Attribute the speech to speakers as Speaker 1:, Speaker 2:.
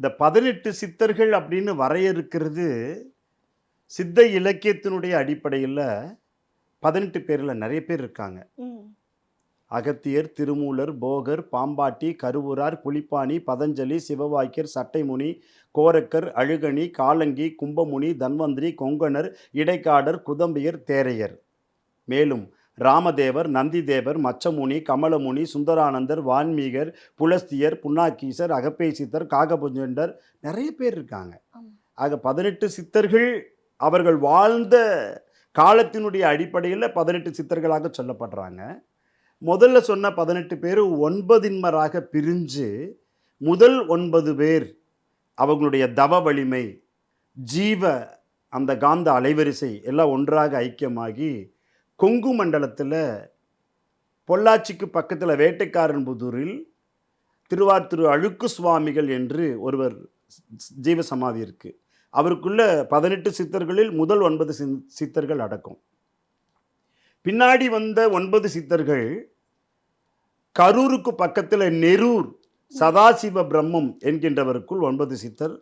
Speaker 1: இந்த 18 சித்தர்கள் அப்படின்னு வரையறுக்கிறது சித்த இலக்கியத்தினுடைய அடிப்படையில் 18 பேர்ல நிறைய பேர் இருக்காங்க.
Speaker 2: ம்.
Speaker 1: அகத்தியர், திருமூலர், போகர், பாம்பாட்டி, கருவூரார், புலிப்பாணி, பதஞ்சலி, சிவவாக்கியர், சட்டைமுனி, கோரக்கர், அழுகணி, காலங்கி, கும்பமுனி, தன்வந்திரி, கொங்கணர், இடைக்காடர், குதம்பியர், தேரையர். மேலும் ராமதேவர், நந்திதேவர், மச்சமுனி, கமலமுனி, சுந்தரானந்தர், வான்மீகர், புலஸ்தியர், புன்னாக்கீசர், அகப்பேசித்தர், காகபுஜண்டர் நிறைய பேர் இருக்காங்க.
Speaker 2: ஆமா.
Speaker 1: ஆக 18 சித்தர்கள் அவர்கள் வாழ்ந்த காலத்தினுடைய அடிப்படையில் 18 சித்தர்களாக சொல்லப்படுறாங்க. முதல்ல சொன்ன 18 பேர் 9 பிரிஞ்சு முதல் 9 பேர் அவங்களுடைய தவ வலிமை, ஜீவ அந்த காந்த அலைவரிசை எல்லாம் ஒன்றாக ஐக்கியமாகி கொங்கு மண்டலத்தில் பொள்ளாச்சிக்கு பக்கத்தில் வேட்டைக்காரன்புதூரில் திருவாத்திரு அழுக்கு சுவாமிகள் என்று ஒருவர் ஜீவ சமாதி இருக்கு. அவருக்குள்ள 18 சித்தர்களில் முதல் 9 சித்தர்கள் அடக்கம். பின்னாடி வந்த 9 சித்தர்கள் கரூருக்கு பக்கத்தில் நெரூர் சதாசிவ பிரம்மம் என்கின்றவருக்குள் 9 சித்தர்